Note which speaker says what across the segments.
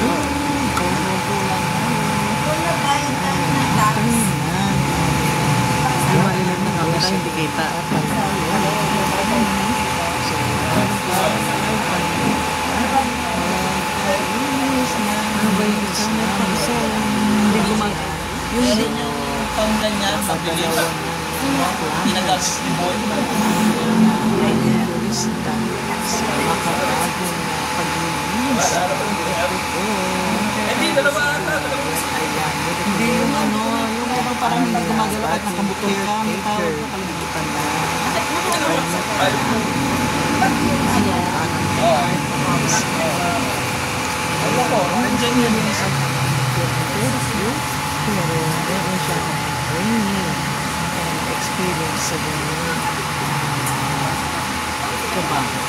Speaker 1: Kubo lang na. Yung malilit na camera, hindi kita. Ano ba yung isang hindi gumagawa?
Speaker 2: Yung panggan niya, pagbilipan. Ginagamit ni Boy. Hindi, dalawa ata.
Speaker 1: Hindi yung ano, yung ibang parang hindi gumagalaw at nakabutol ka, may tawag na kalimutan na.
Speaker 2: Ano ko, nandiyan yun yung isang
Speaker 1: pero meron siya training and experience sa ganyan trabaho.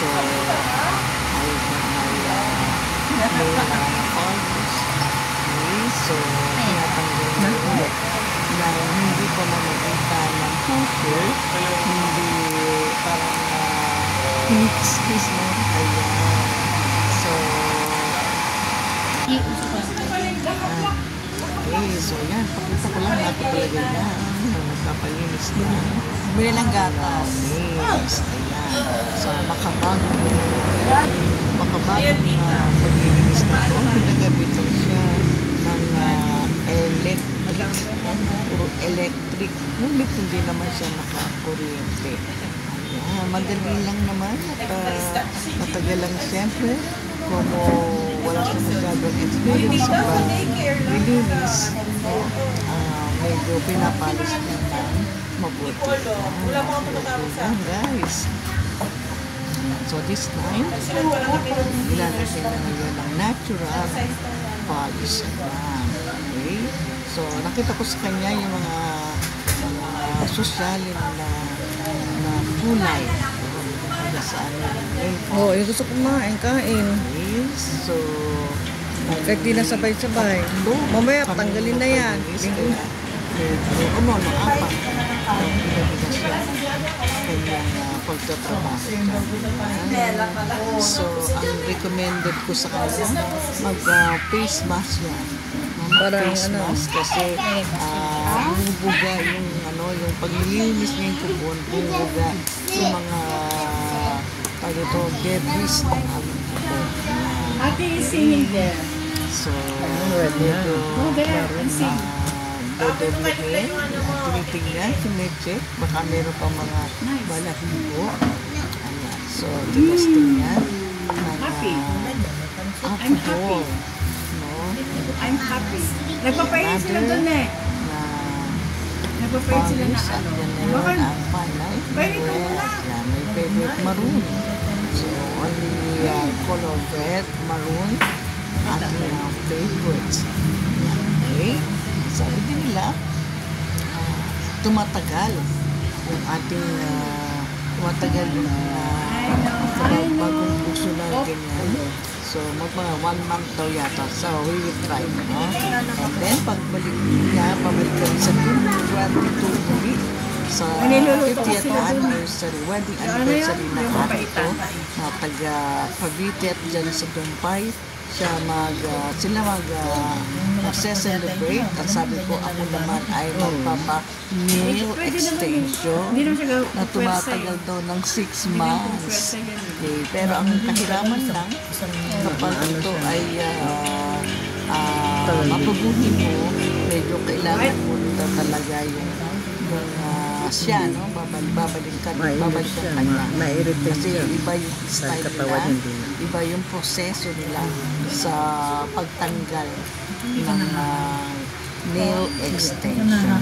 Speaker 1: So, I got my college. So, tinatanggal na ulit na hindi pa mamagita ng poker, hindi parang excuse mo. Ayan. So, okay, so yan, pakita ko lang natin talaga na nagpapalinis na.
Speaker 3: Bili ng gatas.
Speaker 1: Yes, ayan. So, makabagong na paglilinis na ito. Nagagamit lang siya ng electric. Ngunit hindi naman siya nakakuryente. Ayan, madali lang naman at matagal lang siyempre. Kung wala siya masyadong experience sa paglilinis, medyo pinapalis niya ng mabuti. Ayan, guys. So this time, ilalagay na ngayon ng natural polish. Okay? So nakita ko sa kanya yung mga sosyalin na kulay.
Speaker 3: Oo, yung gusto kumain, kain.
Speaker 1: Yes, so
Speaker 3: Kahit di na sabay-sabay. Mamaya, tanggalin na yan.
Speaker 1: Ano, apat. Pinabigas siya. Kanyang pagtatrabaho. So, ang recommended ko sa kanya, mag-face mask yan. Mag-face mask kasi bumubuga yung paglilinis niya yung kubon, bumubuga yung mga debris ng aming kubon.
Speaker 4: Ate is singing there.
Speaker 1: So, medyo dodoblehin, tinitingnan, sinecheck, baka meron pa mga balahibo. Ayan. So, tinastingnan ng alcohol. No?
Speaker 4: I'm happy. Nagpapayin sila doon eh. Nagpapayin sila na ano.
Speaker 1: Bakit? Ang panay.
Speaker 4: Pwede ito muna.
Speaker 1: Yan, may favorite maroon. So, only color red, maroon, at yung favorites. Okay? Sabi din nila, tumatagal yung ating bagong puso na ganyan. So, mga 1 month daw yata. So, we will try. No? And then, pagbalik niya, pabalik kami sa 2022 ulit sa 50th anniversary, wedding anniversary na ito na taga-Cavite at dyan sa Dumpay. Sila mag-celebrate at sabi ko ako naman ay magpapa-nail extension na tumatagal daw ng 6 months. Okay. Pero ang kahiraman lang kapag ito ay mapabuti mo, medyo kailangan mo ito talaga yung siya, no? Babalik ka niya. Kasi iba yung style nila, iba yung proseso nila sa pagtanggal ng nail extension.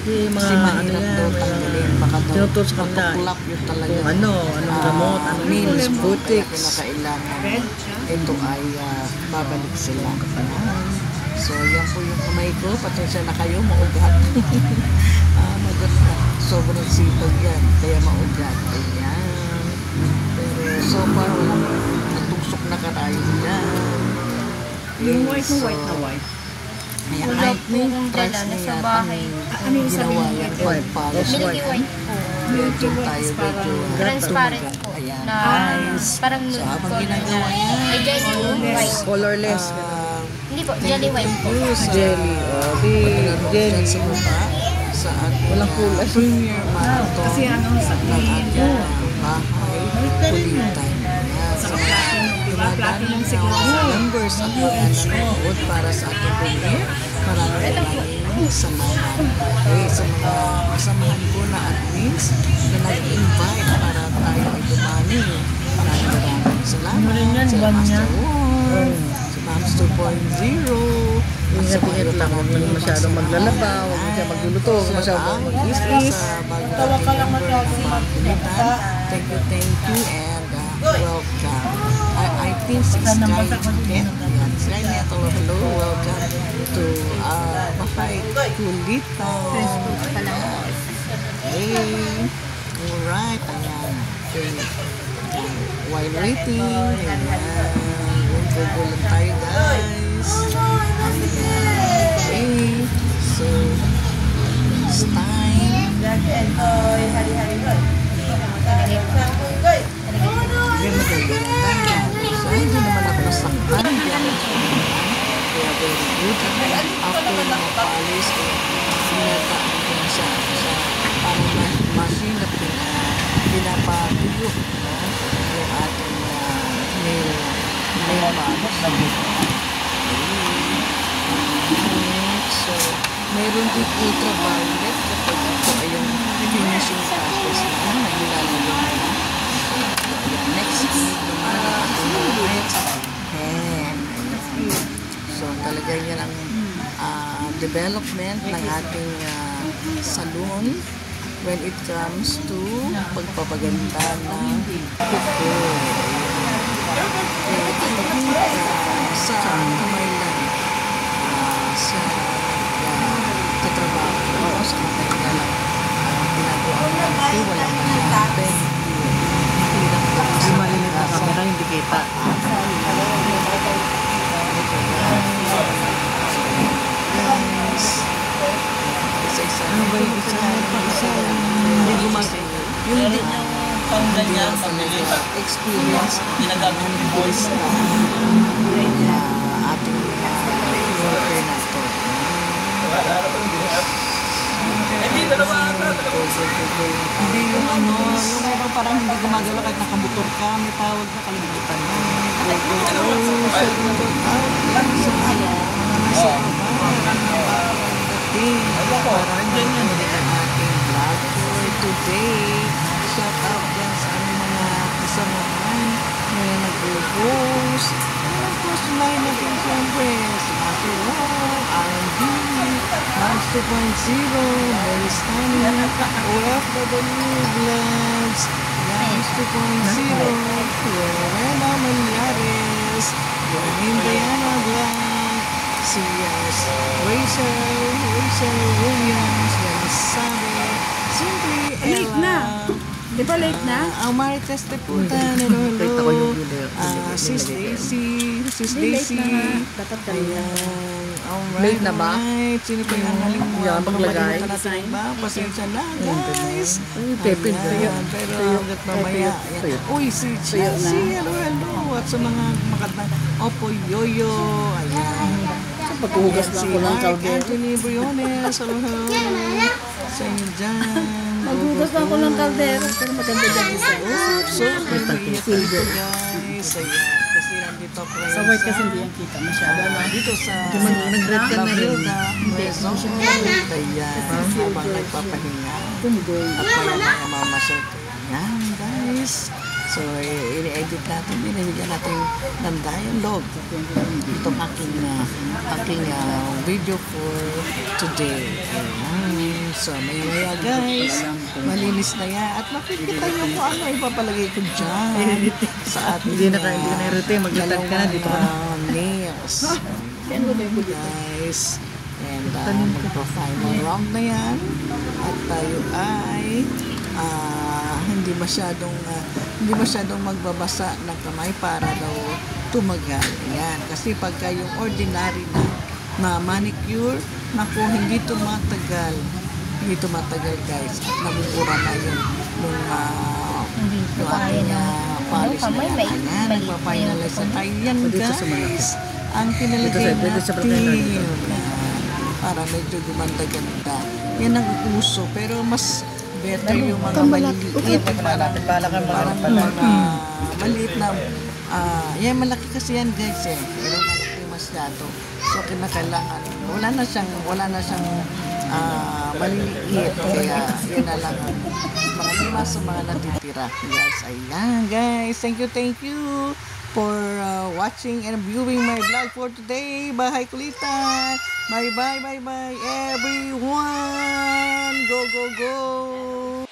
Speaker 1: Kasi mahirap daw tanggalin. Baka daw matuklap yung talaga.
Speaker 3: Anong gamot,
Speaker 1: nails mo. Kaya
Speaker 3: boutiques.
Speaker 1: kinakailangan ito ay babalik sila. So, yan po yung kamay ko. Patensya na kayo, maugat. Magat na. Sobrang sipag yan. Kaya maugat. Ayan. Pero so far, walang natuksok na karayo yan.
Speaker 4: Yung white na white na white.
Speaker 1: Ayan, I think trust na yata ginawa yan. White polish.
Speaker 5: White po.
Speaker 1: medyo tayo medyo
Speaker 5: Transparent
Speaker 1: tumagal.
Speaker 5: po.
Speaker 1: Ayan,
Speaker 5: Na
Speaker 1: guys.
Speaker 5: parang
Speaker 1: So, habang ginagawa yan,
Speaker 5: Ay, jelly white.
Speaker 3: Colorless.
Speaker 5: Hindi po, jelly white po.
Speaker 3: Jelly. Di jelly.
Speaker 1: sa mukha sa ating
Speaker 3: Walang kulay.
Speaker 1: premier marathon
Speaker 4: Kasi ano, sa
Speaker 1: ng ating bahay kulitan. Sa mga dumadaan na members at mga nanonood para sa ating premier, maraming salamat. Okay, sa mga kasamahan ko na admins na nag-invite para tayo ay dumami. Maraming salamat sa Master War, sa Mams 2.0,
Speaker 3: Ingat-ingat lang. Huwag mo masyadong maglalaba. Huwag mo siya magluluto. Huwag mo masyadong mag-is-is.
Speaker 1: Tawag ka lang Thank you, and welcome. I think si Sky Net. Sky Net, hello, welcome to Bahay Kulitan. Hey, alright, ayan. Okay. While waiting, ayan. Gugulan tayo, guys. Okay, so it's time. So, hindi naman ako nasaktan. Hindi ako nasaktan. Kaya very good. After na mapalis, sinataan ko na sa parang machine na pinapatuyo yung ating nail polish. So, meron din ultraviolet kapag ito ay yung finishing touches na naglalagay na. Next week naman ang ultraviolet and so talaga yan ang development ng ating salon when it comes to pagpapaganda ng kuko. Sa kamay lang sa katrabaho sa kamay na lang ginagawa ng walang masyapin.
Speaker 3: Hindi malilit na camera, hindi kita.
Speaker 1: Ano ba yung isa? Hindi gumagawa. Yung hindi
Speaker 2: Pang ganyan, pang nilipat.
Speaker 1: experience
Speaker 2: Ginagamit yung voice na.
Speaker 1: ating worker na to.
Speaker 2: Hindi, dalawa ata.
Speaker 1: Hindi yung ano, yung meron parang hindi gumagalaw kahit nakamotor ka, may tawag na kalimutan mo. Parang ganyan din ang ating vlog for today. Shout out yan sa aming mga kasamahan na nag-post. And of course, line natin siyempre si Master Rob, R&B, Mams 2.0, Mary Stanley, OFW Vlogs, Mams 2.0, Lorena Manyares, Yorin Diana Vlog, si Rachel Williams, Sabe, Simply
Speaker 4: Late
Speaker 1: Ella,
Speaker 4: na. Di ba late na?
Speaker 1: ang Marites Teputan, hello,
Speaker 3: Nakita ko yung video.
Speaker 1: Sis Daisy,
Speaker 4: Late na nga. Dapat kanina.
Speaker 1: alright,
Speaker 3: Late na ba?
Speaker 1: alright. Sino pa yung nalimutan?
Speaker 3: Yan, paglagay.
Speaker 1: Nakalimutan natin ba? Pasensya na, guys.
Speaker 3: Ay, Pepe.
Speaker 1: Ayan, pero hanggat mamaya. Ayan. Uy, si Chelsea, hello. At sa mga makatang Opo Yoyo, ayan.
Speaker 3: Paghugas lang ko ng
Speaker 1: Mark
Speaker 3: kaldero.
Speaker 1: Anthony Briones, hello. Sa inyo dyan.
Speaker 4: Maghugas lang ako ng kaldero. Pero maganda dyan isa.
Speaker 1: So, nag-iiyak dito, guys. Ayan. Kasi nandito ako ngayon
Speaker 4: Sa white kasi hindi yan kita masyado.
Speaker 1: dito sa
Speaker 3: Nag-red ka na rin.
Speaker 1: Resort. Ayan. Habang nagpapahinga. At maya mamasyal ko. Ayan, guys. So, ini-edit natin. Binibigyan natin ng dialogue. Itong aking video for today. Ayan. So, maya guys. Malinis na yan. At makikita nyo kung ano ipapalagay ko dyan. Sa ating
Speaker 3: Hindi na i-routine. Maglitad ka na. Dito ka na.
Speaker 1: nails. Guys. And magpa-final round na yan. At tayo ay hindi masyadong magbabasa ng kamay para daw tumagal. Ayan. Kasi pagka yung ordinary na manicure, naku, hindi tumatagal. Hindi tumatagal, guys. At nabubura na yung
Speaker 5: Hindi po kaya na.
Speaker 1: polish na
Speaker 5: kamay,
Speaker 1: yan.
Speaker 5: may
Speaker 1: Ayan,
Speaker 5: maliit
Speaker 1: nagpa-finalize
Speaker 5: na
Speaker 1: na tayo. Yan
Speaker 3: Pwede ito
Speaker 1: guys,
Speaker 3: sa malaki.
Speaker 1: ang pinalagay
Speaker 3: Pwede sa
Speaker 1: natin.
Speaker 3: pagkain natin.
Speaker 1: Para medyo gumanda-ganda. Yan ang uso, pero mas better yung mga maliliit. Parang mga maliit na, yan malaki kasi yan guys eh. Pero malaki masyado. So kinakailangan, wala na siyang maliliit. Kaya yun na lang ang mga lima sa mga natitira. Yes, ayan guys. Thank you for watching and viewing my vlog for today. Bahay Kulitan. Bye everyone. Go.